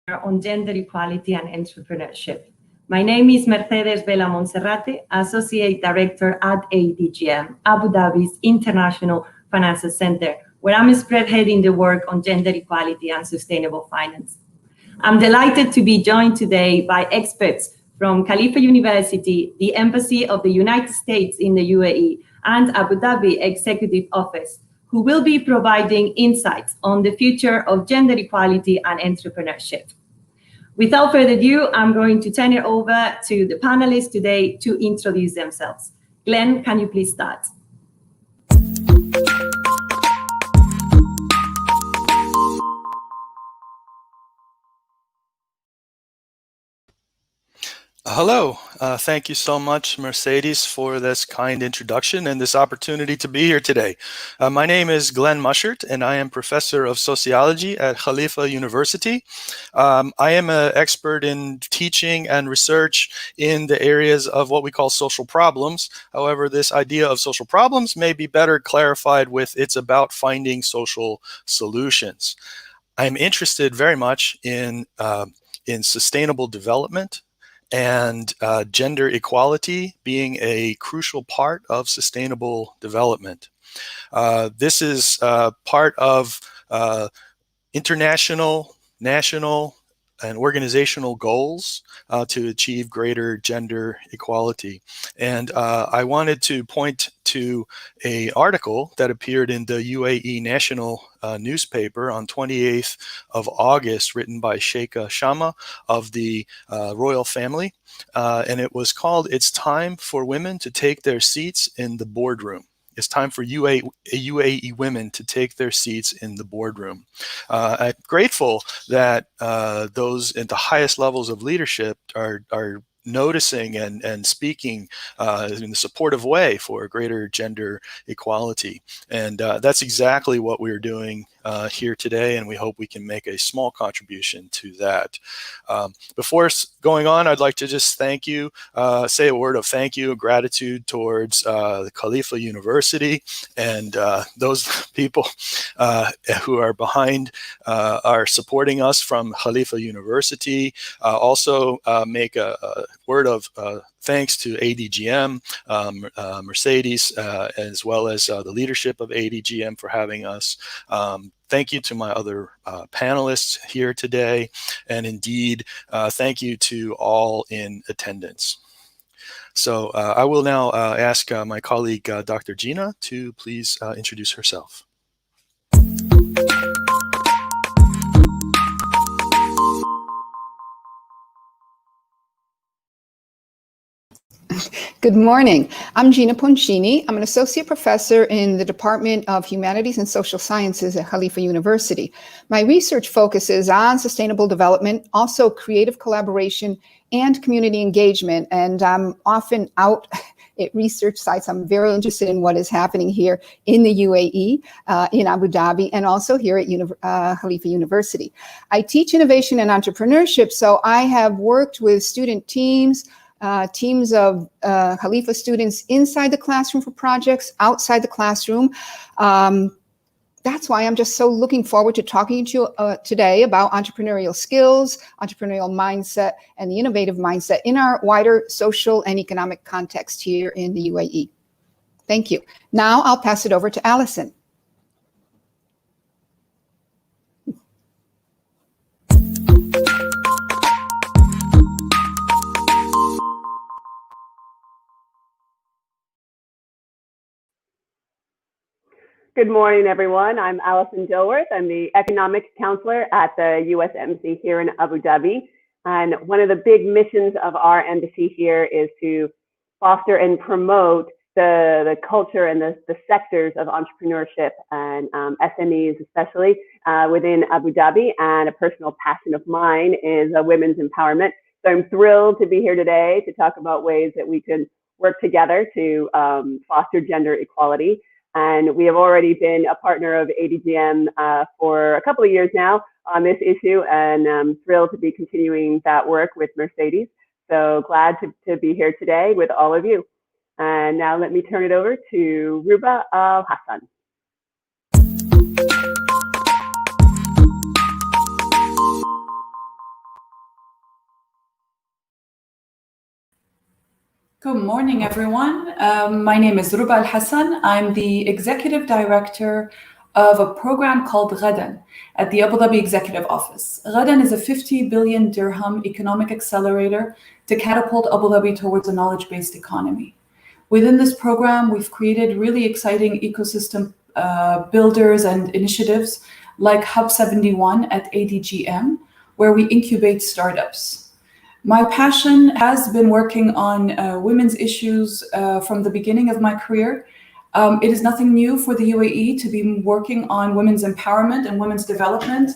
on gender equality and entrepreneurship. My name is Mercedes Vela Monserrate, Associate Director at ADGM, Abu Dhabi's International Financial Center, where I'm spearheading the work on gender equality and sustainable finance. I'm delighted to be joined today by experts from Khalifa University, the Embassy of the United States in the UAE, and Abu Dhabi Executive Office, who will be providing insights on the future of gender equality and entrepreneurship. Without further ado, I'm going to turn it over to the panelists today to introduce themselves. Glenn, can you please start? Hello. Thank you so much, Mercedes, for this kind introduction and this opportunity to be here today. My name is Glenn Mushert, and I am Professor of Sociology at Khalifa University. I am an expert in teaching and research in the areas of what we call social problems. However, this idea of social problems may be better clarified with it's about finding social solutions. I'm interested very much in sustainable development, and gender equality being a crucial part of sustainable development. This is part of international, national, and organizational goals to achieve greater gender equality. And I wanted to point to an article that appeared in the UAE national newspaper on 28th of August, written by Sheikha Shama of the royal family. And it was called, "It's Time for Women to Take Their Seats in the Boardroom." It's time for UAE women to take their seats in the boardroom. I'm grateful that those at the highest levels of leadership are noticing and speaking in a supportive way for greater gender equality. And that's exactly what we're doing here today, and we hope we can make a small contribution to that. Before going on, I'd like to just thank you, say a word of thank you and gratitude towards the Khalifa University and those people who are behind, are supporting us from Khalifa University. Also make a word of thanks to ADGM, Mercedes, as well as the leadership of ADGM for having us. Thank you to my other panelists here today, and indeed, thank you to all in attendance. So I will now ask my colleague, Dr. Gina, to please introduce herself. Good morning. I'm Gina Poncini. I'm an associate professor in the Department of Humanities and Social Sciences at Khalifa University. My research focuses on sustainable development, also creative collaboration and community engagement. And I'm often out at research sites. I'm very interested in what is happening here in the UAE, in Abu Dhabi, and also here at Khalifa University. I teach innovation and entrepreneurship, so I have worked with student teams, teams of Khalifa students inside the classroom for projects, outside the classroom. That's why I'm just so looking forward to talking to you today about entrepreneurial skills, entrepreneurial mindset, and the innovative mindset in our wider social and economic context here in the UAE. Thank you. Now I'll pass it over to Allison. Good morning, everyone. I'm Allison Dilworth. I'm the Economics Counselor at the U.S. Embassy here in Abu Dhabi. And one of the big missions of our embassy here is to foster and promote the culture and the sectors of entrepreneurship and SMEs, especially within Abu Dhabi. And a personal passion of mine is women's empowerment. So I'm thrilled to be here today to talk about ways that we can work together to foster gender equality. And we have already been a partner of ADGM for a couple of years now on this issue, and I'm thrilled to be continuing that work with Mercedes. So glad to be here today with all of you. And now let me turn it over to Ruba Al Hassan. Good morning, everyone. My name is Ruba Al-Hassan. I'm the Executive Director of a program called Ghadan at the Abu Dhabi Executive Office. Ghadan is a 50 billion dirham economic accelerator to catapult Abu Dhabi towards a knowledge-based economy. Within this program, we've created really exciting ecosystem builders and initiatives like Hub 71 at ADGM, where we incubate startups. My passion has been working on women's issues from the beginning of my career. It is nothing new for the UAE to be working on women's empowerment and women's development.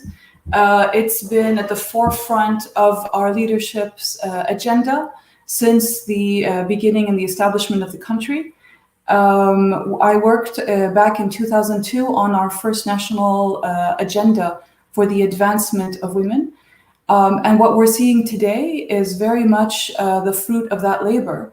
It's been at the forefront of our leadership's agenda since the beginning and the establishment of the country. I worked back in 2002 on our first national agenda for the advancement of women. And what we're seeing today is very much the fruit of that labor.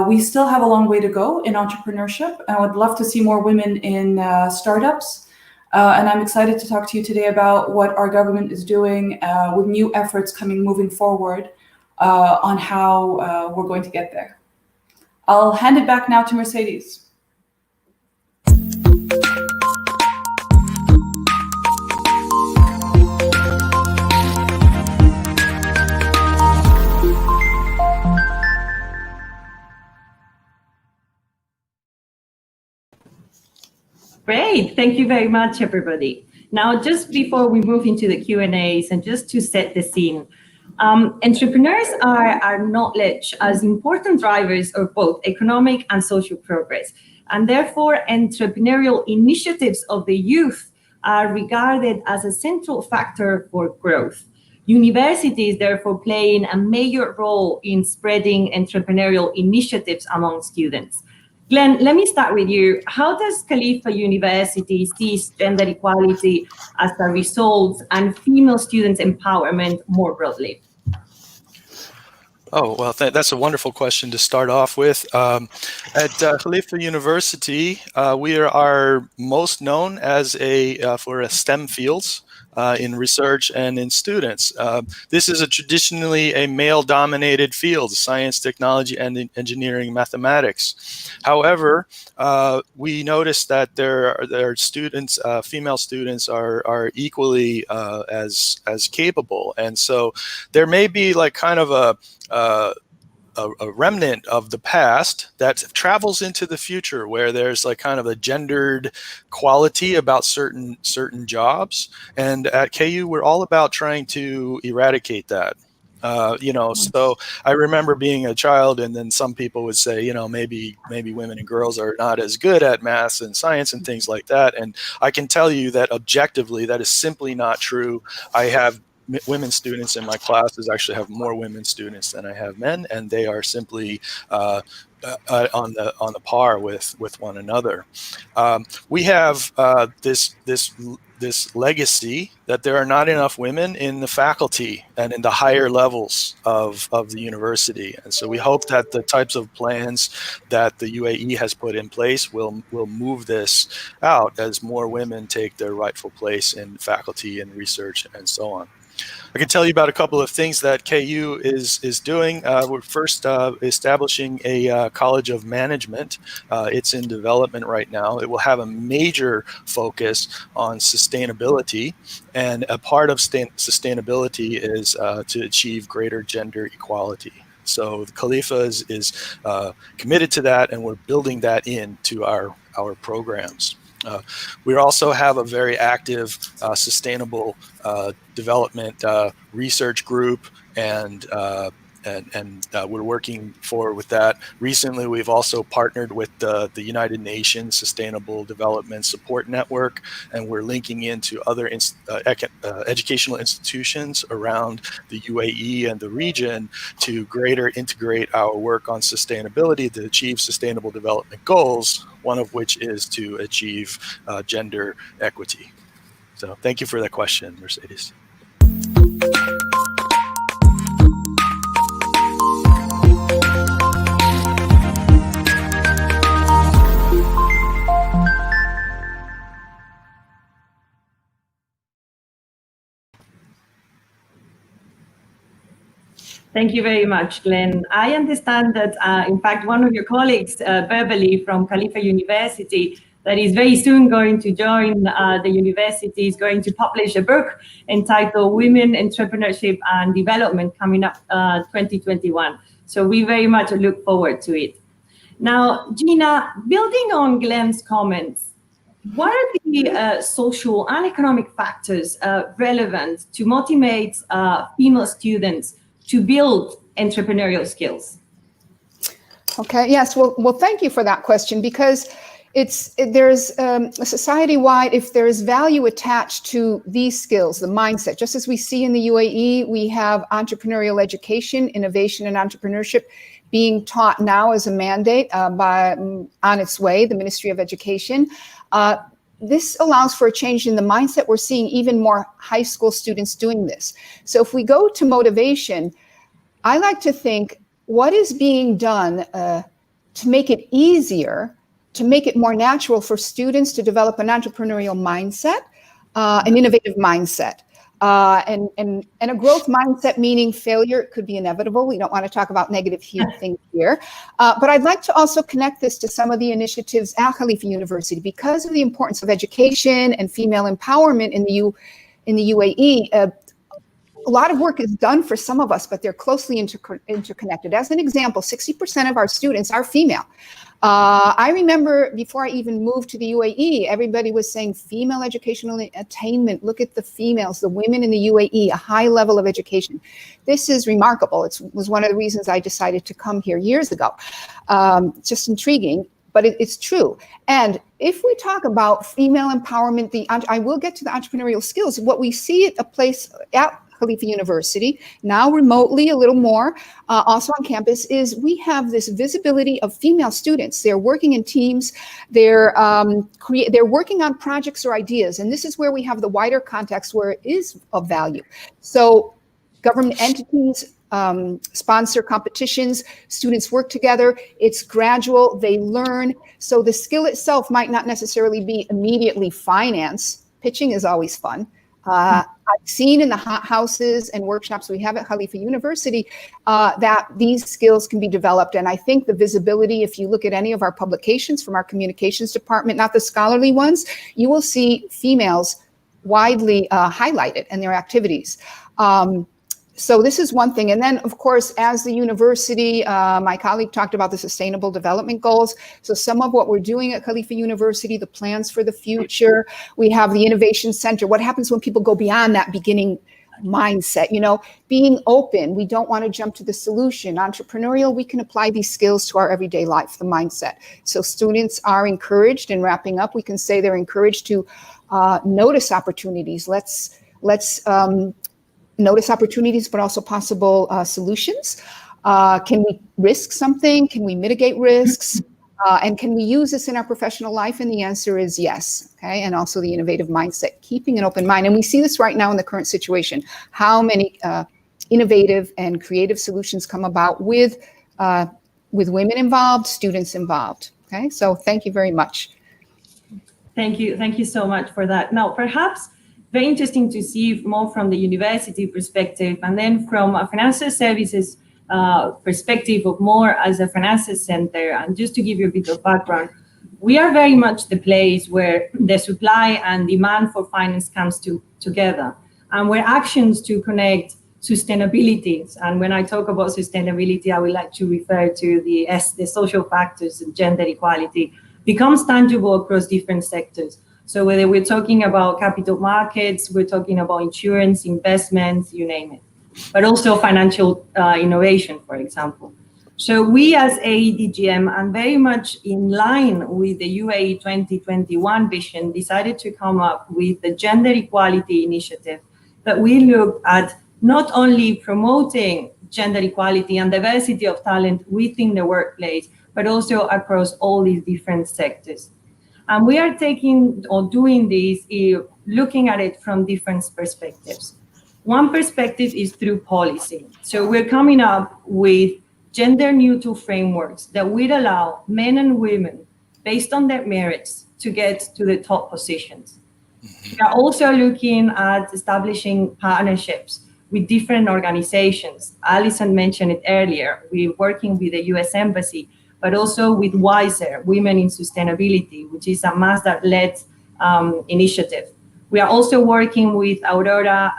We still have a long way to go in entrepreneurship. I would love to see more women in startups. And I'm excited to talk to you today about what our government is doing with new efforts moving forward on how we're going to get there. I'll hand it back now to Mercedes. Great. Thank you very much, everybody. Now, just before we move into the Q&As and just to set the scene, entrepreneurs are acknowledged as important drivers of both economic and social progress. And therefore, entrepreneurial initiatives of the youth are regarded as a central factor for growth. Universities, therefore, playing a major role in spreading entrepreneurial initiatives among students. Glenn, let me start with you. How does Khalifa University see gender equality as a result and female students' empowerment more broadly? Oh, well, that's a wonderful question to start off with. At Khalifa University, we are most known as for STEM fields in research and in students. This is traditionally a male-dominated field: science, technology, and engineering, mathematics. However, we noticed that there are students, female students, are equally as capable, and so there may be like kind of a remnant of the past that travels into the future, where there's like kind of a gendered quality about certain jobs. And at KU, we're all about trying to eradicate that. So I remember being a child, and then some people would say, maybe women and girls are not as good at math and science and things like that. And I can tell you that objectively, that is simply not true. I have women students in my classes. Actually have more women students than I have men, and they are simply on the par with one another. We have this legacy that there are not enough women in the faculty and in the higher levels of the university, and so we hope that the types of plans that the UAE has put in place will move this out as more women take their rightful place in faculty and research and so on. I can tell you about a couple of things that KU is doing. We're first establishing a College of Management. It's in development right now. It will have a major focus on sustainability, and a part of sustainability is to achieve greater gender equality. So the Khalifa is committed to that, and we're building that into our programs. We also have a very active sustainable development research group, and we're working forward with that. Recently, we've also partnered with the United Nations Sustainable Development Support Network, and we're linking into other educational institutions around the UAE and the region to greater integrate our work on sustainability to achieve sustainable development goals, one of which is to achieve gender equity. So thank you for that question, Mercedes. Thank you very much, Glenn. I understand that, in fact, one of your colleagues, Beverly from Khalifa University, that is very soon going to join the university, is going to publish a book entitled Women, Entrepreneurship and Development, coming up 2021. So we very much look forward to it. Now, Gina, building on Glenn's comments, what are the social and economic factors relevant to motivate female students to build entrepreneurial skills? Okay, yes, well, thank you for that question, because there's a society-wide, if there is value attached to these skills, the mindset, just as we see in the UAE, we have entrepreneurial education, innovation and entrepreneurship being taught now as a mandate on its way, the Ministry of Education. This allows for a change in the mindset. We're seeing even more high school students doing this. So if we go to motivation, I like to think, what is being done to make it easier, to make it more natural for students to develop an entrepreneurial mindset, an innovative mindset, and a growth mindset, meaning failure could be inevitable. We don't want to talk about negative things here. But I'd like to also connect this to some of the initiatives at Khalifa University, because of the importance of education and female empowerment in the UAE. A lot of work is done for some of us, but they're closely interconnected. As an example, 60% of our students are female. I remember before I even moved to the UAE, everybody was saying female educational attainment. Look at the females, the women in the UAE, a high level of education. This is remarkable. It was one of the reasons I decided to come here years ago. It's just intriguing, but it's true. And if we talk about female empowerment, I will get to the entrepreneurial skills. What we see at a place at Khalifa University, now remotely a little more, also on campus, is we have this visibility of female students. They're working in teams, they're working on projects or ideas, and this is where we have the wider context where it is of value. So government entities sponsor competitions, students work together, it's gradual, they learn. So the skill itself might not necessarily be immediately finance. Pitching is always fun. I've seen in the hot houses and workshops we have at Khalifa University that these skills can be developed. And I think the visibility, if you look at any of our publications from our communications department, not the scholarly ones, you will see females widely highlighted in their activities. So this is one thing. And then, of course, as the university, my colleague talked about the Sustainable Development Goals. So some of what we're doing at Khalifa University, the plans for the future, we have the Innovation Center. What happens when people go beyond that beginning mindset? You know, being open. We don't want to jump to the solution. Entrepreneurial, we can apply these skills to our everyday life, the mindset. So students are encouraged, and wrapping up, we can say they're encouraged to notice opportunities. Let's notice opportunities, but also possible solutions. Can we risk something? Can we mitigate risks? And can we use this in our professional life? And the answer is yes. Okay, and also the innovative mindset, keeping an open mind. And we see this right now in the current situation. How many innovative and creative solutions come about with women involved, students involved. Okay, so thank you very much. Thank you so much for that. Now, perhaps very interesting to see more from the university perspective, and then from a financial services perspective of more as a financial center. And just to give you a bit of background, we are very much the place where the supply and demand for finance comes together, and where actions to connect sustainability. And when I talk about sustainability, I would like to refer to the social factors and gender equality becomes tangible across different sectors. So whether we're talking about capital markets, we're talking about insurance, investments, you name it, but also financial innovation, for example. So we as ADGM, and very much in line with the UAE 2021 vision, decided to come up with the Gender Equality Initiative that we looked at not only promoting gender equality and diversity of talent within the workplace, but also across all these different sectors. And we are doing this, looking at it from different perspectives. One perspective is through policy. So we're coming up with gender neutral frameworks that would allow men and women, based on their merits, to get to the top positions. We are also looking at establishing partnerships with different organizations. Alison mentioned it earlier. We're working with the US Embassy, but also with WISER, Women in Sustainability, which is a Masdar-led initiative. We are also working with Aurora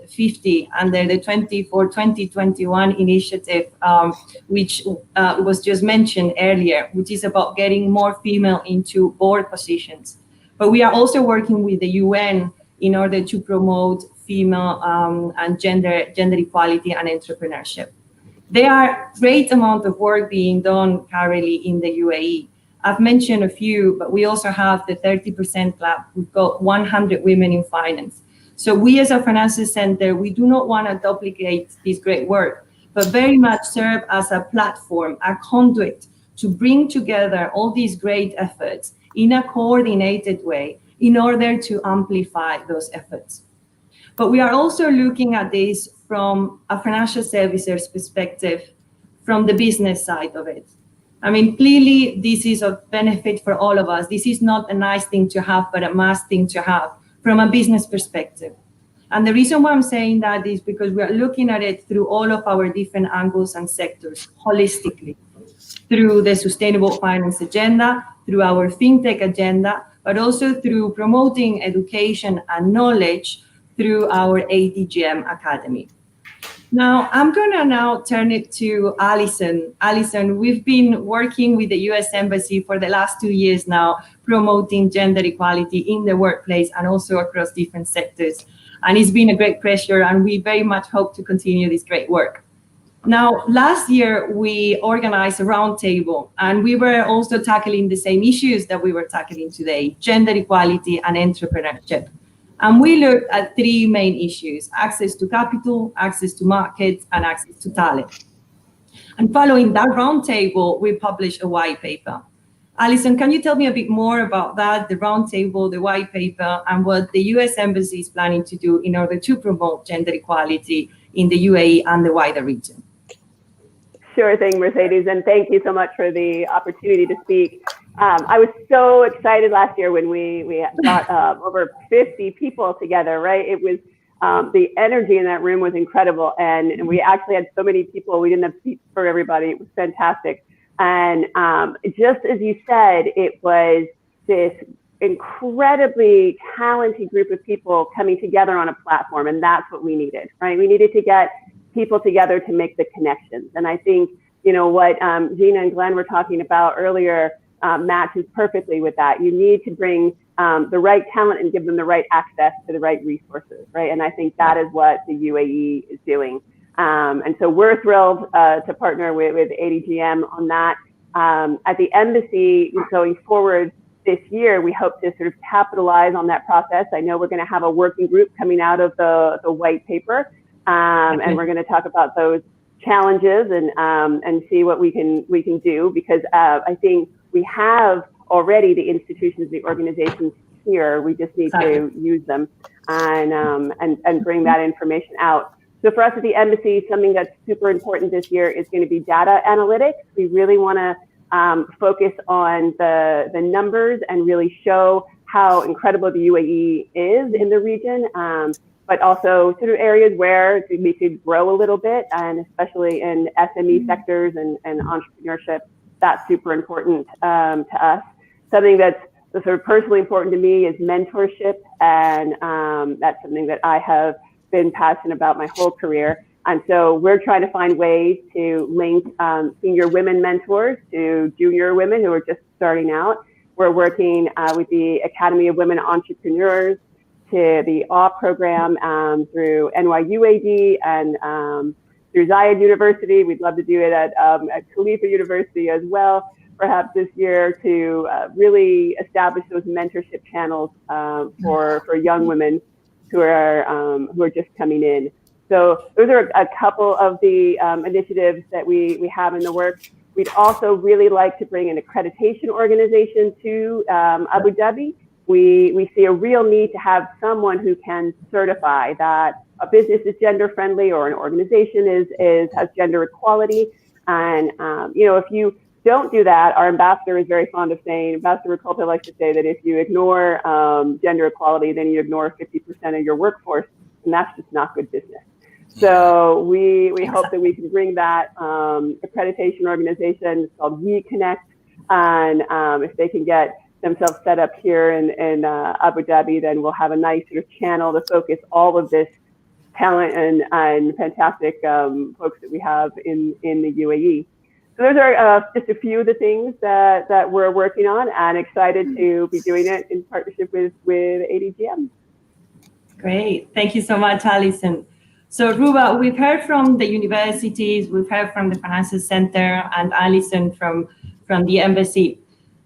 50 under the 2021 initiative, which was just mentioned earlier, which is about getting more female into board positions. But we are also working with the UN in order to promote female and gender equality and entrepreneurship. There are great amount of work being done currently in the UAE. I've mentioned a few, but we also have the 30% Club. We've got 100 women in finance. So we as a financial center, we do not want to duplicate this great work, but very much serve as a platform, a conduit to bring together all these great efforts in a coordinated way in order to amplify those efforts. But we are also looking at this from a financial services perspective, from the business side of it. I mean, clearly, this is of benefit for all of us. This is not a nice thing to have, but a must thing to have from a business perspective. And the reason why I'm saying that is because we are looking at it through all of our different angles and sectors holistically, through the sustainable finance agenda, through our fintech agenda, but also through promoting education and knowledge through our ADGM Academy. Now, I'm going to now turn it to Alison. Alison, we've been working with the US Embassy for the last 2 years now, promoting gender equality in the workplace and also across different sectors. And it's been a great pleasure, and we very much hope to continue this great work. Now, last year, we organized a roundtable, and we were also tackling the same issues that we were tackling today, gender equality and entrepreneurship. And we looked at 3 main issues: access to capital, access to markets, and access to talent. And following that roundtable, we published a white paper. Alison, can you tell me a bit more about that, the roundtable, the white paper, and what the US Embassy is planning to do in order to promote gender equality in the UAE and the wider region? Sure thing, Mercedes, and thank you so much for the opportunity to speak. I was so excited last year when we got over 50 people together, right? It was, the energy in that room was incredible, and we actually had so many people, we didn't have seats for everybody. It was fantastic. And just as you said, it was this incredibly talented group of people coming together on a platform, and that's what we needed, right? We needed to get people together to make the connections. And I think, you know, what Gina and Glenn were talking about earlier matches perfectly with that. You need to bring the right talent and give them the right access to the right resources, right? And I think that is what the UAE is doing. And so we're thrilled to partner with ADGM on that. At the embassy, going forward this year, we hope to sort of capitalize on that process. I know we're going to have a working group coming out of the white paper, and we're going to talk about those challenges and see what we can do, because I think we have already the institutions, the organizations here. We just need to use them and bring that information out. So for us at the embassy, something that's super important this year is going to be data analytics. We really want to focus on the numbers and really show how incredible the UAE is in the region, but also sort of areas where we could grow a little bit, and especially in SME sectors and entrepreneurship. That's super important to us. Something that's sort of personally important to me is mentorship, and that's something that I have been passionate about my whole career. And so we're trying to find ways to link senior women mentors to junior women who are just starting out. We're working with the Academy of Women Entrepreneurs, to the AW program through NYUAD and through Zayed University. We'd love to do it at Khalifa University as well, perhaps this year, to really establish those mentorship channels for young women who are just coming in. So those are a couple of the initiatives that we have in the works. We'd also really like to bring an accreditation organization to Abu Dhabi. We see a real need to have someone who can certify that a business is gender friendly or an organization has gender equality. And you know, if you don't do that, our ambassador is very fond of saying, Ambassador Ricolta likes to say that if you ignore gender equality, then you ignore 50% of your workforce, and that's just not good business. So we hope that we can bring that accreditation organization. It's called WeConnect, and if they can get themselves set up here in Abu Dhabi, then we'll have a nice sort of channel to focus all of this talent and fantastic folks that we have in the UAE. So those are just a few of the things that we're working on, and excited to be doing it in partnership with ADGM. Great. Thank you so much, Alison. So Ruba, we've heard from the universities, we've heard from the Financial Center, and Alison from the embassy.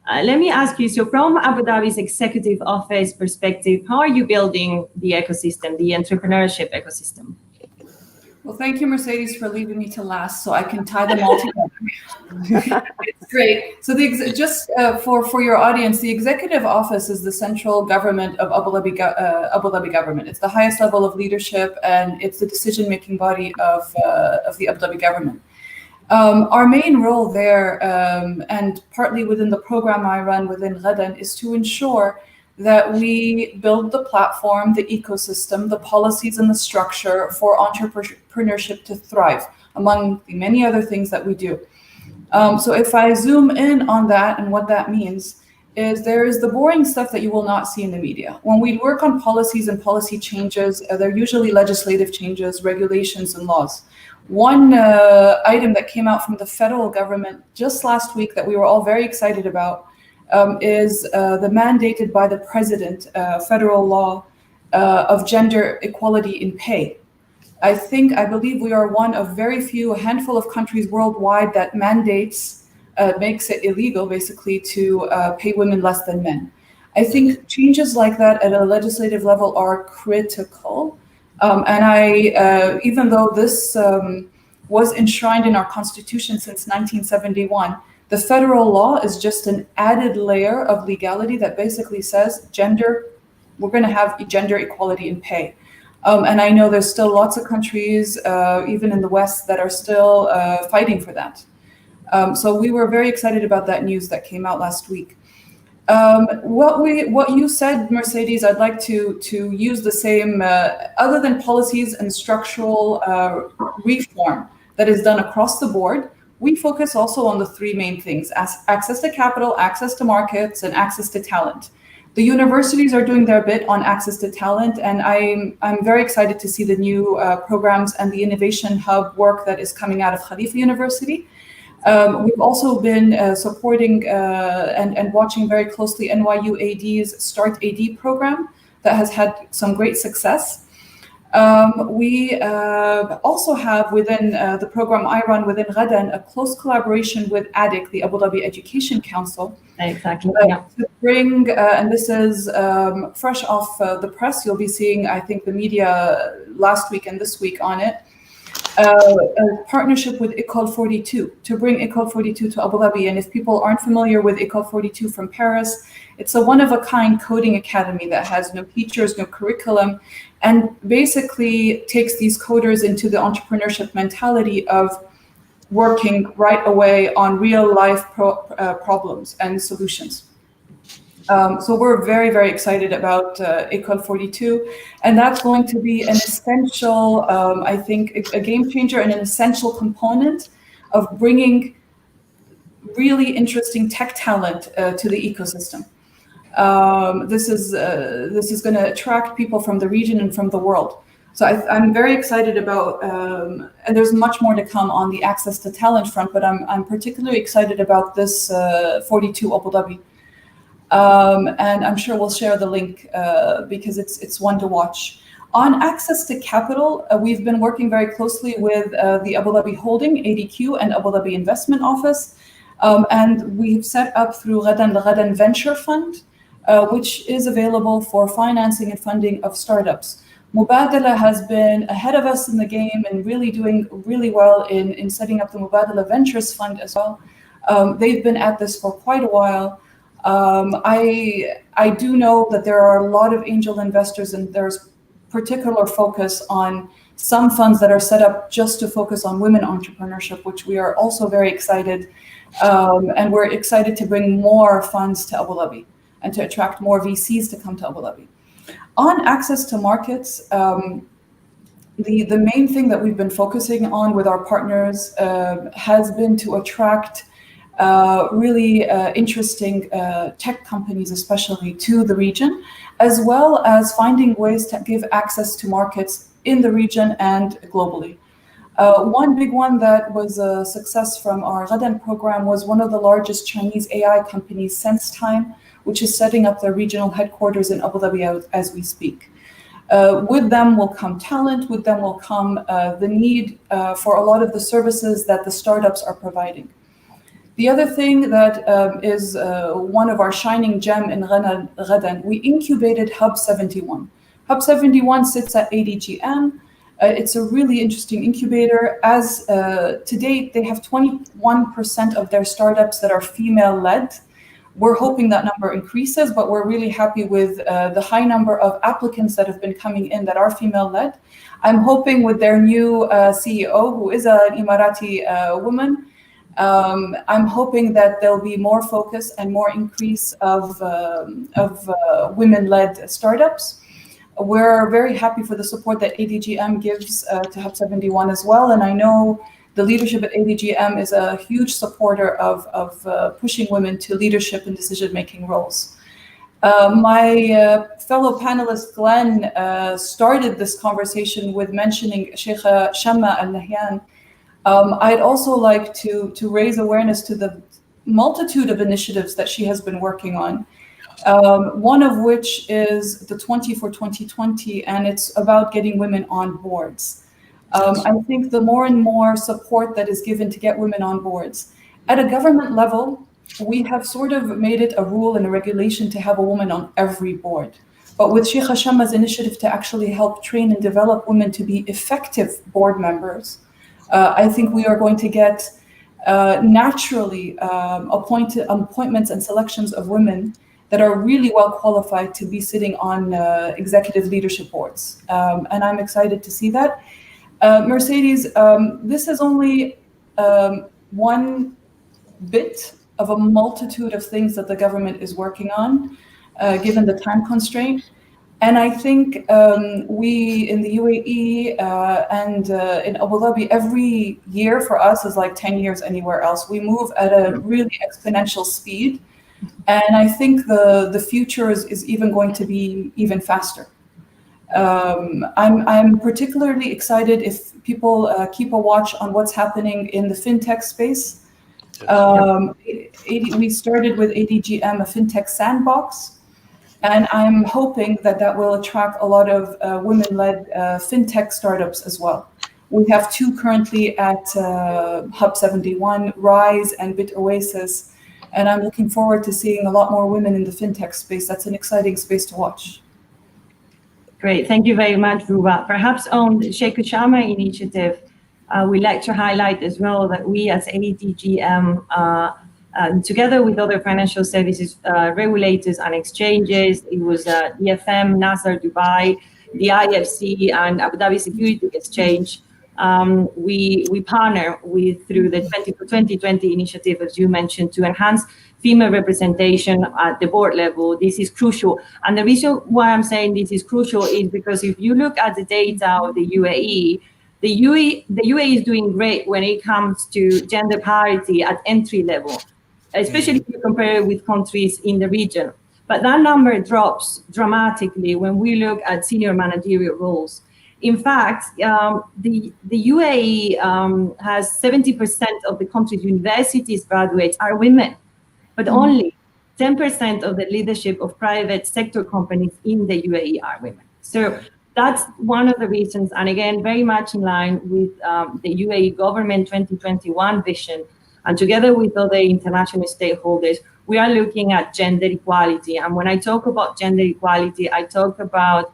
Let me ask you, so from Abu Dhabi's executive office perspective, how are you building the ecosystem, the entrepreneurship ecosystem? Well, thank you, Mercedes, for leaving me to last so I can tie them all together. It's great. So just for your audience, the executive office is the central government of Abu Dhabi government. It's the highest level of leadership, and it's the decision-making body of the Abu Dhabi government. Our main role there, and partly within the program I run within Ghadan, is to ensure that we build the platform, the ecosystem, the policies and the structure for entrepreneurship to thrive, among the many other things that we do. So if I zoom in on that, and what that means is there is the boring stuff that you will not see in the media. When we work on policies and policy changes, they're usually legislative changes, regulations, and laws. One item that came out from the federal government just last week that we were all very excited about is the mandated by the president federal law of gender equality in pay. I believe we are one of very few, a handful of countries worldwide that mandates, makes it illegal basically to pay women less than men. I think changes like that at a legislative level are critical. And even though this was enshrined in our constitution since 1971, the federal law is just an added layer of legality that basically says we're going to have gender equality in pay. And I know there's still lots of countries, even in the West, that are still fighting for that. So we were very excited about that news that came out last week. What you said, Mercedes, I'd like to use the same, other than policies and structural reform that is done across the board. We focus also on the three main things: access to capital, access to markets, and access to talent. The universities are doing their bit on access to talent, and I'm very excited to see the new programs and the innovation hub work that is coming out of Khalifa University. We've also been supporting and watching very closely NYU AD's Start AD program that has had some great success. We also have within the program I run within Ghadan a close collaboration with ADIC, the Abu Dhabi Education Council. Exactly. To bring, and this is fresh off the press, you'll be seeing, I think, the media last week and this week on it, a partnership with École 42 to bring École 42 to Abu Dhabi. And if people aren't familiar with École 42 from Paris, it's a one-of-a-kind coding academy that has no teachers, no curriculum, and basically takes these coders into the entrepreneurship mentality of working right away on real-life problems and solutions. So we're very, very excited about École 42, and that's going to be an essential, I think, a game changer and an essential component of bringing really interesting tech talent to the ecosystem. This is going to attract people from the region and from the world. So I'm very excited about, and there's much more to come on the access to talent front, but I'm particularly excited about this 42 Abu Dhabi. And I'm sure we'll share the link because it's one to watch. On access to capital, we've been working very closely with the Abu Dhabi Holding, ADQ, and Abu Dhabi Investment Office. And we've set up through Ghadan, the Ghadan Venture Fund, which is available for financing and funding of startups. Mubadala has been ahead of us in the game and really doing really well in setting up the Mubadala Ventures Fund as well. They've been at this for quite a while. I do know that there are a lot of angel investors, and there's particular focus on some funds that are set up just to focus on women entrepreneurship, which we are also very excited. And we're excited to bring more funds to Abu Dhabi and to attract more VCs to come to Abu Dhabi. On access to markets, the main thing that we've been focusing on with our partners has been to attract really interesting tech companies, especially to the region, as well as finding ways to give access to markets in the region and globally. One big one that was a success from our Ghadan program was one of the largest Chinese AI companies, SenseTime, which is setting up their regional headquarters in Abu Dhabi as we speak. With them will come talent, with them will come the need for a lot of the services that the startups are providing. The other thing that is one of our shining gem in Ghadan, we incubated Hub 71. Hub 71 sits at ADGM. It's a really interesting incubator. As to date, they have 21% of their startups that are female-led. We're hoping that number increases, but we're really happy with the high number of applicants that have been coming in that are female-led. I'm hoping with their new CEO, who is an Emirati woman, I'm hoping that there'll be more focus and more increase of women-led startups. We're very happy for the support that ADGM gives to Hub 71 as well, and I know the leadership at ADGM is a huge supporter of pushing women to leadership and decision-making roles. My fellow panelist, Glenn, started this conversation with mentioning Sheikha Shamma Al-Nahyan. I'd also like to raise awareness to the multitude of initiatives that she has been working on. One of which is the 20 for 2020, and it's about getting women on boards. I think the more and more support that is given to get women on boards. At a government level, we have sort of made it a rule and a regulation to have a woman on every board. But with Sheikha Shamma's initiative to actually help train and develop women to be effective board members, I think we are going to get naturally appointments and selections of women that are really well qualified to be sitting on executive leadership boards. And I'm excited to see that. Mercedes, this is only one bit of a multitude of things that the government is working on, given the time constraint. And I think we in the UAE and in Abu Dhabi, every year for us is like 10 years anywhere else. We move at a really exponential speed. And I think the future is even going to be even faster. I'm particularly excited if people keep a watch on what's happening in the fintech space. We started with ADGM, a fintech sandbox. And I'm hoping that that will attract a lot of women-led fintech startups as well. We have 2 currently at Hub 71, Rise and BitOasis. And I'm looking forward to seeing a lot more women in the fintech space. That's an exciting space to watch. Great, thank you very much, Ruba. Perhaps on the Sheikha Shamma initiative, we'd like to highlight as well that we as ADGM, together with other financial services regulators and exchanges, it was EFM, Nasser Dubai, the IFC, and Abu Dhabi Security Exchange. We partner through the 20 for 2020 initiative, as you mentioned, to enhance female representation at the board level. This is crucial. And the reason why I'm saying this is crucial is because if you look at the data of the UAE, the UAE is doing great when it comes to gender parity at entry level, especially if you compare it with countries in the region. But that number drops dramatically when we look at senior managerial roles. In fact, the UAE has 70% of the country's universities graduates are women, but only 10% of the leadership of private sector companies in the UAE are women. So that's one of the reasons, and again, very much in line with the UAE government 2021 vision, and together with other international stakeholders, we are looking at gender equality. And when I talk about gender equality, I talk about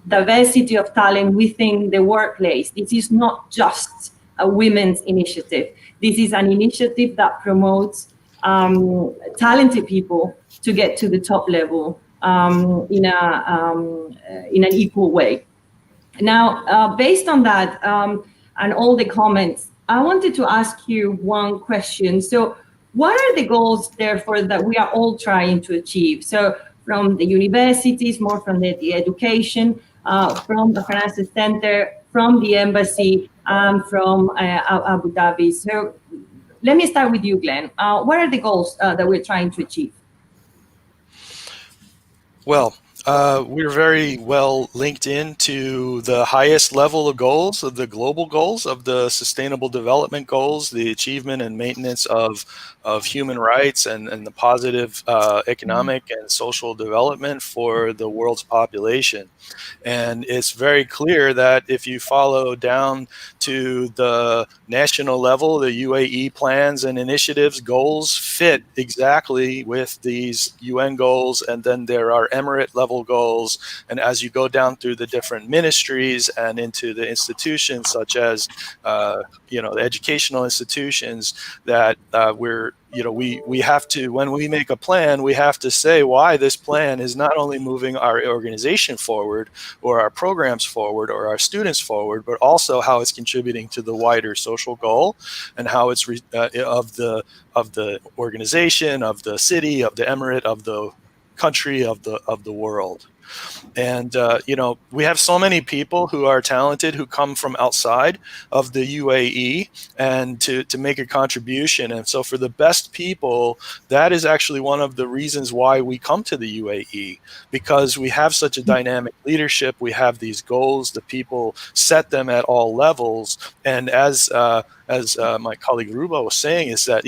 diversity of talent within the workplace. This is not just a women's initiative. This is an initiative that promotes talented people to get to the top level in an equal way. Now, based on that and all the comments, I wanted to ask you one question. So what are the goals, therefore, that we are all trying to achieve? So from the universities, more from the education, from the Financial Center, from the embassy, from Abu Dhabi. So let me start with you, Glenn. What are the goals that we're trying to achieve? Well, we're very well linked into the highest level of goals, of the global goals, of the Sustainable Development Goals, the achievement and maintenance of human rights and the positive economic and social development for the world's population. And it's very clear that if you follow down to the national level, the UAE plans and initiatives, goals fit exactly with these UN goals. And then there are emirate level goals. And as you go down through the different ministries and into the institutions, such as, the educational institutions, that we have to, when we make a plan, we have to say why this plan is not only moving our organization forward, or our programs forward, or our students forward, but also how it's contributing to the wider social goal, and how it's of the organization, of the city, of the emirate, of the country, of the world. And we have so many people who are talented, who come from outside of the UAE, and to make a contribution. And so for the best people, that is actually one of the reasons why we come to the UAE, because we have such a dynamic leadership. We have these goals. The people set them at all levels. And as my colleague Ruba was saying, is that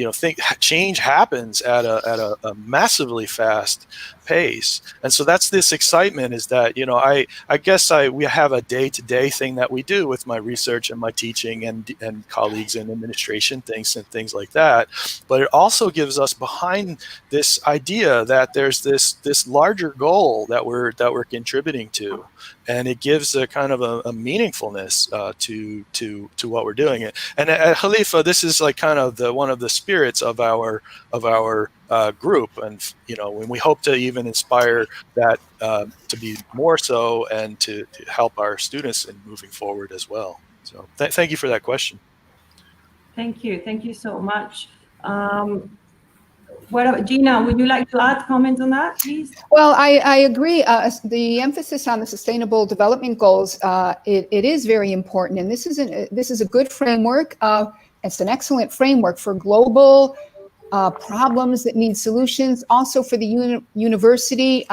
change happens at a massively fast pace. And so that's this excitement, is that I guess we have a day-to-day thing that we do with my research and my teaching and colleagues in administration things like that. But it also gives us behind this idea that there's this larger goal that we're contributing to, and it gives a kind of a meaningfulness to what we're doing. And at Khalifa, this is like kind of one of the spirits of our group, and when we hope to even inspire that to be more so, and to help our students in moving forward as well. So thank you for that question. Thank you so much. What about Gina? Would you like to add comment on that, please? Well, I agree. The emphasis on the Sustainable Development Goals, it is very important, and this is a good framework. It's an excellent framework for global problems that need solutions. Also for the university,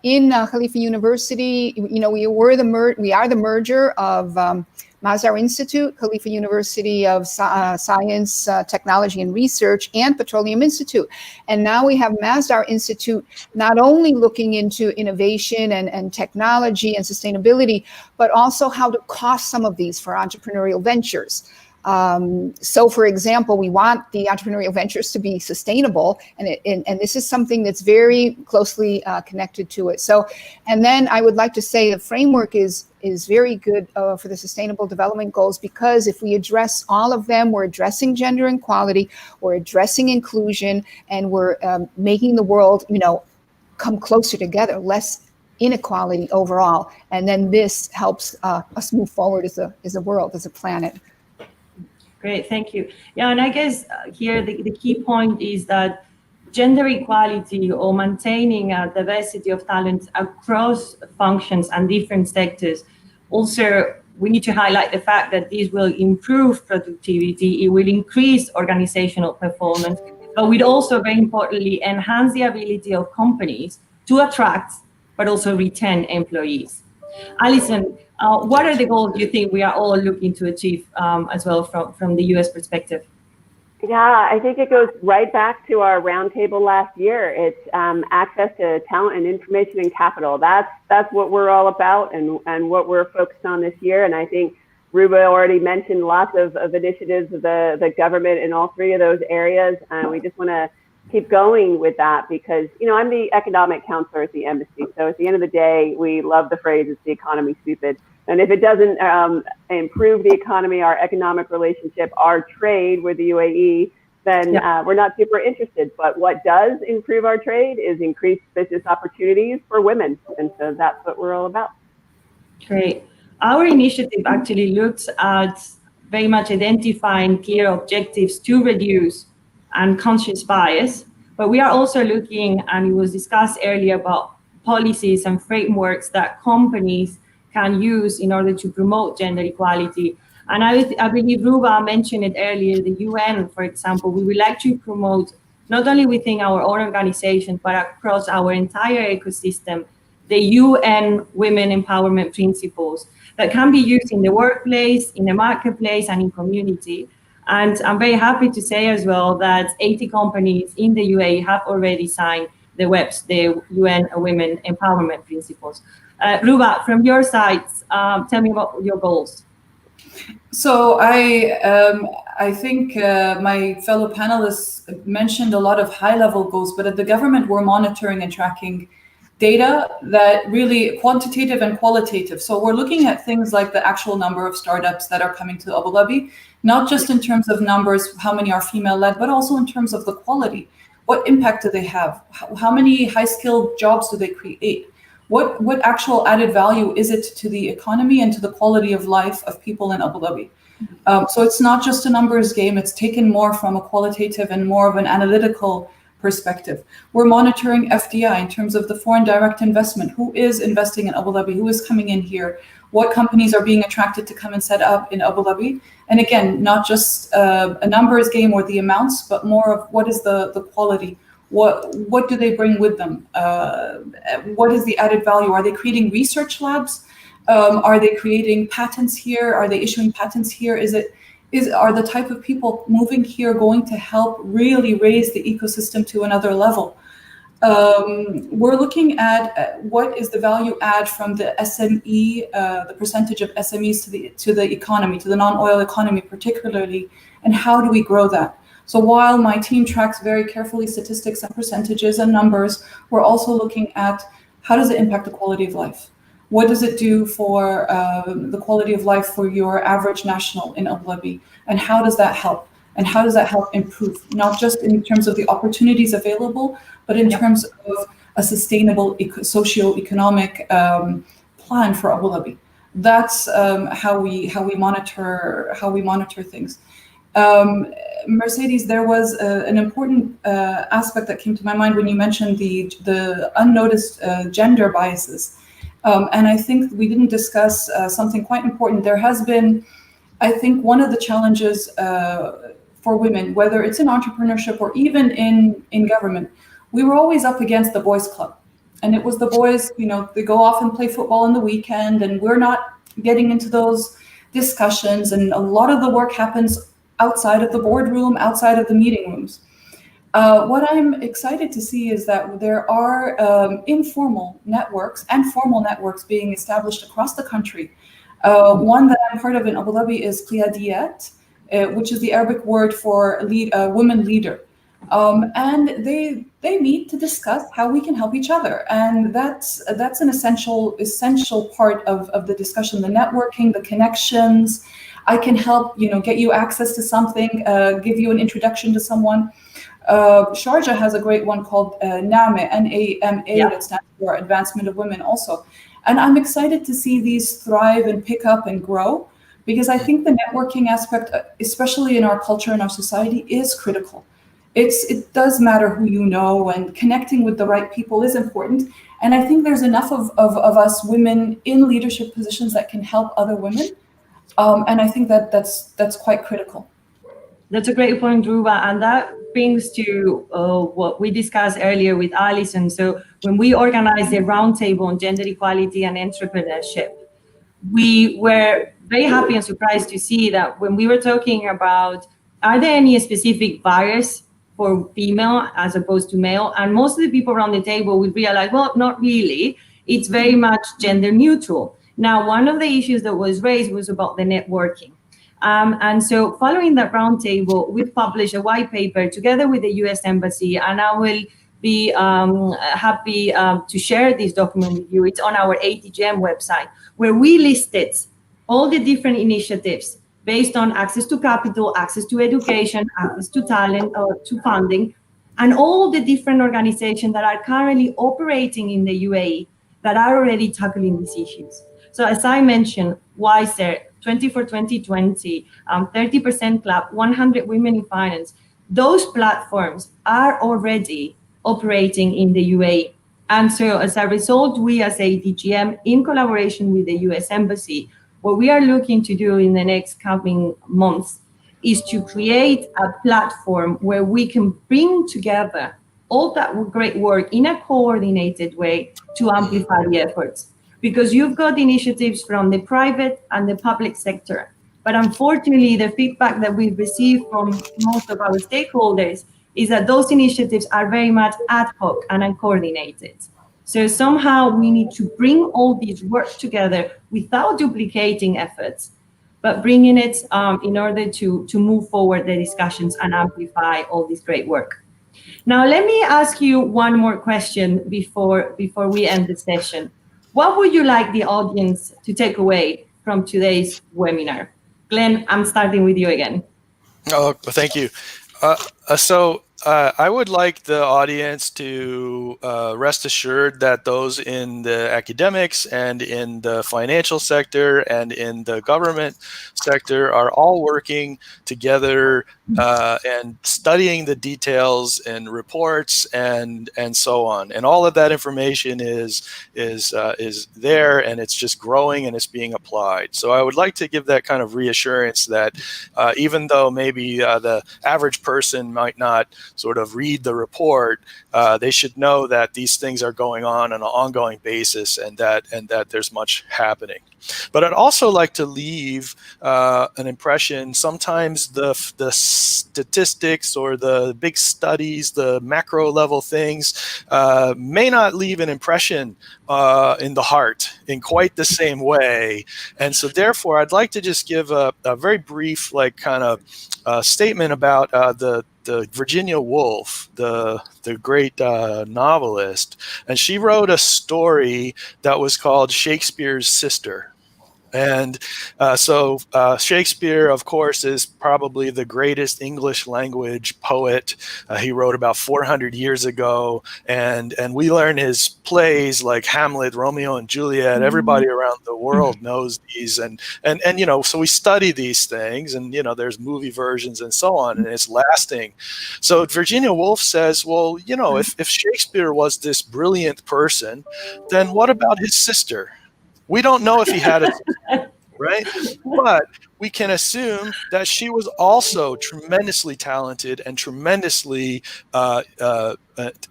in Khalifa University, we are the merger of Masdar Institute, Khalifa University of Science, Technology and Research, and Petroleum Institute. And now we have Masdar Institute not only looking into innovation and technology and sustainability, but also how to cost some of these for entrepreneurial ventures. So, for example, we want the entrepreneurial ventures to be sustainable, and this is something that's very closely connected to it. So, and then I would like to say the framework is very good for the Sustainable Development Goals, because if we address all of them, we're addressing gender equality, we're addressing inclusion, and we're making the world, come closer together, less inequality overall, and then this helps us move forward as a world, as a planet. Great, thank you. Yeah, and I guess here the key point is that gender equality, or maintaining a diversity of talent across functions and different sectors. Also, we need to highlight the fact that this will improve productivity, it will increase organizational performance, but will also, very importantly, enhance the ability of companies to attract, but also retain employees. Alison, what are the goals you think we are all looking to achieve as well from the US perspective? Yeah, I think it goes right back to our roundtable last year. It's access to talent and information and capital. That's what we're all about, and what we're focused on this year. And I think Ruba already mentioned lots of initiatives of the government in all three of those areas. And we just want to keep going with that, because I'm the economic counselor at the embassy. So at the end of the day, we love the phrase, "Is the economy stupid?" And if it doesn't improve the economy, our economic relationship, our trade with the UAE, then we're not super interested. But what does improve our trade is increased business opportunities for women. And so that's what we're all about. Great. Our initiative actually looks at very much identifying clear objectives to reduce unconscious bias, but we are also looking, and it was discussed earlier, about policies and frameworks that companies can use in order to promote gender equality. And I believe Ruba mentioned it earlier, the UN, for example, we would like to promote not only within our own organization, but across our entire ecosystem, the UN Women Empowerment Principles that can be used in the workplace, in the marketplace, and in community. And I'm very happy to say as well that 80 companies in the UAE have already signed the WEPs, the UN Women Empowerment Principles. Ruba, from your side, tell me about your goals. So I think my fellow panelists mentioned a lot of high-level goals, but at the government, we're monitoring and tracking data that really quantitative and qualitative. So we're looking at things like the actual number of startups that are coming to Abu Dhabi, not just in terms of numbers, how many are female-led, but also in terms of the quality. What impact do they have? How many high-skilled jobs do they create? What actual added value is it to the economy and to the quality of life of people in Abu Dhabi? So it's not just a numbers game, it's taken more from a qualitative and more of an analytical perspective. We're monitoring FDI in terms of the foreign direct investment. Who is investing in Abu Dhabi? Who is coming in here? What companies are being attracted to come and set up in Abu Dhabi? And again, not just a numbers game or the amounts, but more of what is the quality? What do they bring with them? What is the added value? Are they creating research labs? Are they creating patents here? Are they issuing patents here? Are the type of people moving here going to help really raise the ecosystem to another level? We're looking at what is the value add from the SME, the percentage of SMEs to the economy, to the non-oil economy particularly, and how do we grow that? So while my team tracks very carefully statistics and percentages and numbers, we're also looking at how does it impact the quality of life? What does it do for the quality of life for your average national in Abu Dhabi? And how does that help? And how does that help improve? Not just in terms of the opportunities available, but in terms of a sustainable socio-economic plan for Abu Dhabi. That's how we monitor things. Mercedes, there was an important aspect that came to my mind when you mentioned the unnoticed gender biases. And I think we didn't discuss something quite important. There has been, I think, one of the challenges for women, whether it's in entrepreneurship or even in government, we were always up against the boys' club. And it was the boys, they go off and play football on the weekend, and we're not getting into those discussions. And a lot of the work happens outside of the boardroom, outside of the meeting rooms. What I'm excited to see is that there are informal networks and formal networks being established across the country. One that I'm part of in Abu Dhabi is Qiyadiyat, which is the Arabic word for women leader. And they meet to discuss how we can help each other. And that's an essential part of the discussion, the networking, the connections. I can help, get you access to something, give you an introduction to someone. Sharjah has a great one called NAMA, N-A-M-A, that stands for Advancement of Women also. And I'm excited to see these thrive and pick up and grow, because I think the networking aspect, especially in our culture and our society, is critical. It does matter who you know, and connecting with the right people is important. And I think there's enough of us women in leadership positions that can help other women. And I think that's quite critical. That's a great point, Ruba, and that brings to what we discussed earlier with Alison. So when we organized the roundtable on gender equality and entrepreneurship, we were very happy and surprised to see that when we were talking about, are there any specific barriers for female as opposed to male? And most of the people around the table would realize, well, not really. It's very much gender neutral. Now, one of the issues that was raised was about the networking. And so following that roundtable, we published a white paper together with the US Embassy, and I will be happy to share this document with you. It's on our ADGM website, where we listed all the different initiatives based on access to capital, access to education, access to talent, or to funding, and all the different organizations that are currently operating in the UAE that are already tackling these issues. So as I mentioned, Wiser, 20 for 2020, 30% Club, 100 Women in Finance, those platforms are already operating in the UAE. And so as a result, we as ADGM, in collaboration with the US Embassy, what we are looking to do in the next coming months is to create a platform where we can bring together all that great work in a coordinated way to amplify the efforts. Because you've got initiatives from the private and the public sector. But unfortunately, the feedback that we've received from most of our stakeholders is that those initiatives are very much ad hoc and uncoordinated. So somehow we need to bring all these work together without duplicating efforts, but bringing it in order to move forward the discussions and amplify all this great work. Now, let me ask you one more question before we end the session. What would you like the audience to take away from today's webinar? Glenn, I'm starting with you again. Oh, thank you. I would like the audience to rest assured that those in the academics and in the financial sector and in the government sector are all working together and studying the details and reports and so on. And all of that information is there, and it's just growing and it's being applied. So I would like to give that kind of reassurance that even though maybe the average person might not sort of read the report, they should know that these things are going on an ongoing basis, and that there's much happening. But I'd also like to leave an impression. Sometimes the statistics or the big studies, the macro level things, may not leave an impression in the heart in quite the same way. And so therefore, I'd like to just give a very brief, like, kind of statement about the Virginia Woolf, the great novelist, and she wrote a story that was called Shakespeare's Sister. And so Shakespeare, of course, is probably the greatest English language poet. He wrote about 400 years ago, and we learn his plays like Hamlet, Romeo and Juliet. Everybody around the world knows these, and you know, so we study these things, and you know, there's movie versions and so on, and it's lasting. So Virginia Woolf says, well, you know, if Shakespeare was this brilliant person, then what about his sister? We don't know if he had a sister, right? But we can assume that she was also tremendously talented and tremendously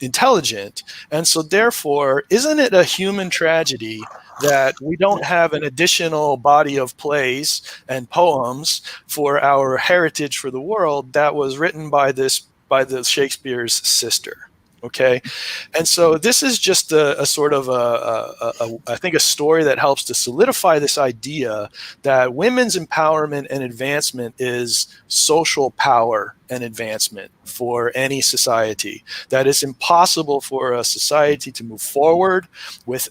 intelligent. And so therefore, isn't it a human tragedy that we don't have an additional body of plays and poems for our heritage for the world that was written by the Shakespeare's sister? Okay, and so this is just a sort of I think a story that helps to solidify this idea that women's empowerment and advancement is social power and advancement for any society. That is impossible for a society to move forward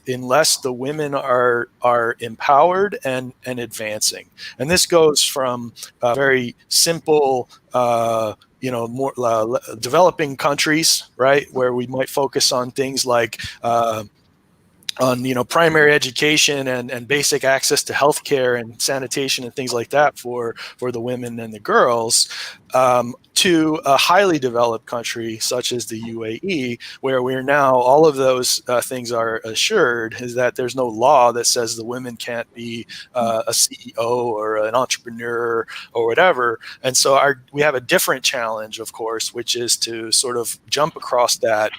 unless the women are empowered and advancing. And this goes from very simple you know, more developing countries, right, where we might focus on things like on, you know, primary education and basic access to healthcare and sanitation and things like that for the women and the girls, to a highly developed country such as the UAE, where we're now, all of those things are assured, is that there's no law that says the women can't be a CEO or an entrepreneur or whatever. And so we have a different challenge, of course, which is to sort of jump across that.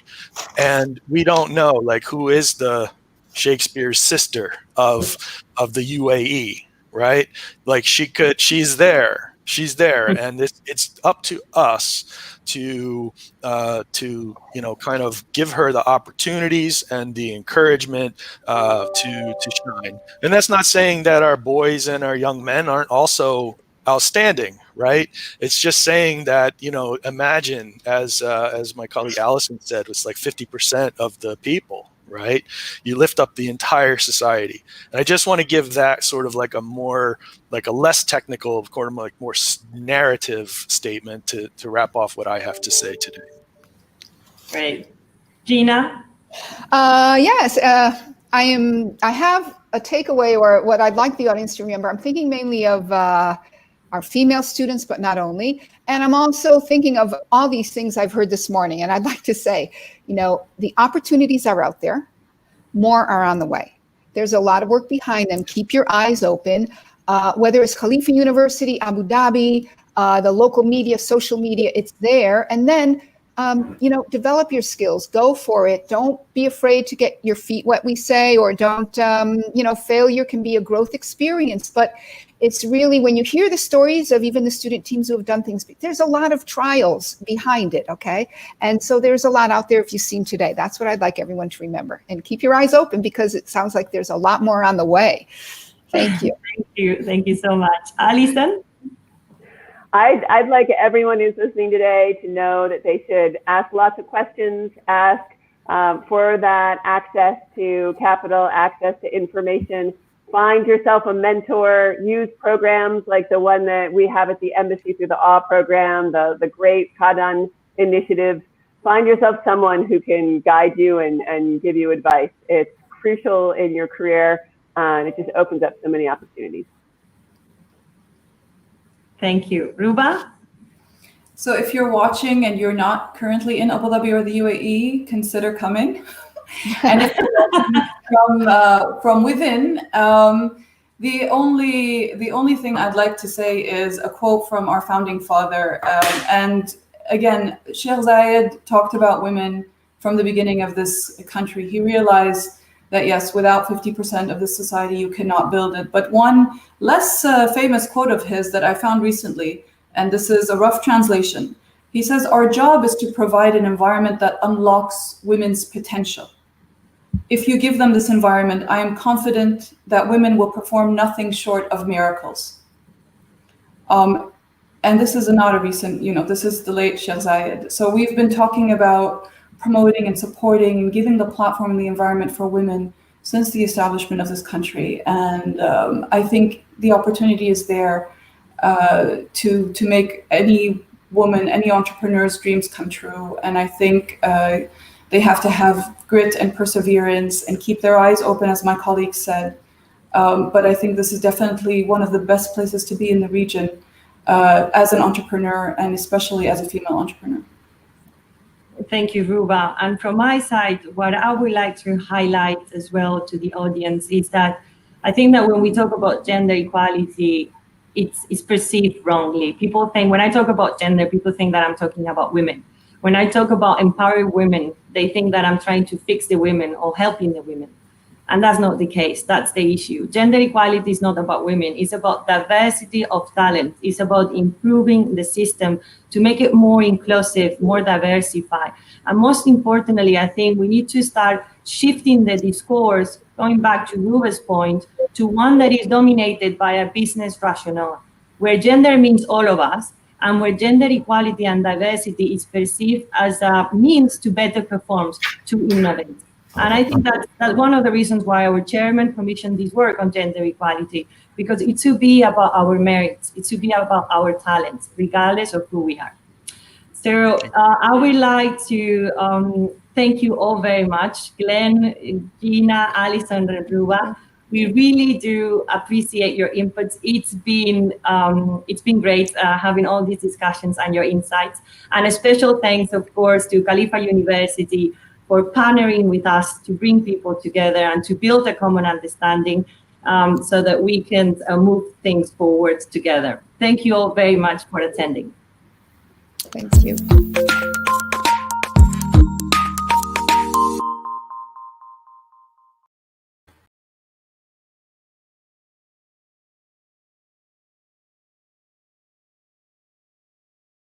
And we don't know, like, who is the Shakespeare's sister of the UAE, right? Like, she's there, and it's up to us to you know, kind of give her the opportunities and the encouragement to shine. And that's not saying that our boys and our young men aren't also outstanding, right? It's just saying that, you know, imagine, as my colleague Allison said, it's like 50% of the people, right? You lift up the entire society. And I just want to give that sort of like a more, like a less technical, of course, like more narrative statement to wrap off what I have to say today. Great. Gina? Yes, I have a takeaway, or what I'd like the audience to remember. I'm thinking mainly of our female students, but not only. And I'm also thinking of all these things I've heard this morning. And I'd like to say, the opportunities are out there. More are on the way. There's a lot of work behind them. Keep your eyes open. Whether it's Khalifa University, Abu Dhabi, the local media, social media, it's there. And then, develop your skills. Go for it. Don't be afraid to get your feet wet, we say, or don't, failure can be a growth experience. But it's really, when you hear the stories of even the student teams who have done things, there's a lot of trials behind it, okay? And so there's a lot out there if you've seen today. That's what I'd like everyone to remember. And keep your eyes open, because it sounds like there's a lot more on the way. Thank you. Thank you. Thank you so much. Alison? I'd like everyone who's listening today to know that they should ask lots of questions, ask for that access to capital, access to information. Find yourself a mentor, use programs like the one that we have at the embassy through the AW program, the great Kadan initiative. Find yourself someone who can guide you and give you advice. It's crucial in your career, and it just opens up so many opportunities. Thank you. Ruba? So if you're watching and you're not currently in Abu Dhabi or the UAE, consider coming. And if you're from within, the only thing I'd like to say is a quote from our founding father. And again, Sheikh Zayed talked about women from the beginning of this country. He realized that yes, without 50% of the society, you cannot build it. But one less famous quote of his that I found recently, and this is a rough translation. He says, "Our job is to provide an environment that unlocks women's potential. If you give them this environment, I am confident that women will perform nothing short of miracles." And this is not a recent, this is the late Sheikh Zayed. So we've been talking about promoting and supporting and giving the platform and the environment for women since the establishment of this country. And I think the opportunity is there to make any woman, any entrepreneur's dreams come true. And I think they have to have grit and perseverance and keep their eyes open, as my colleague said. But I think this is definitely one of the best places to be in the region as an entrepreneur, and especially as a female entrepreneur. Thank you, Ruba. And from my side, what I would like to highlight as well to the audience is that I think that when we talk about gender equality, it's perceived wrongly. People think, when I talk about gender, people think that I'm talking about women. When I talk about empowering women, they think that I'm trying to fix the women or helping the women. And that's not the case. That's the issue. Gender equality is not about women. It's about diversity of talent. It's about improving the system to make it more inclusive, more diversified. And most importantly, I think we need to start shifting the discourse, going back to Ruba's point, to one that is dominated by a business rationale, where gender means all of us, and where gender equality and diversity is perceived as a means to better perform, to innovate. And I think that's one of the reasons why our chairman commissioned this work on gender equality, because it should be about our merits, it should be about our talents, regardless of who we are. So I would like to thank you all very much, Glenn, Gina, Alison, and Ruba. We really do appreciate your inputs. It's been great having all these discussions and your insights. And a special thanks, of course, to Khalifa University for partnering with us to bring people together and to build a common understanding so that we can move things forward together. Thank you all very much for attending. Thank you.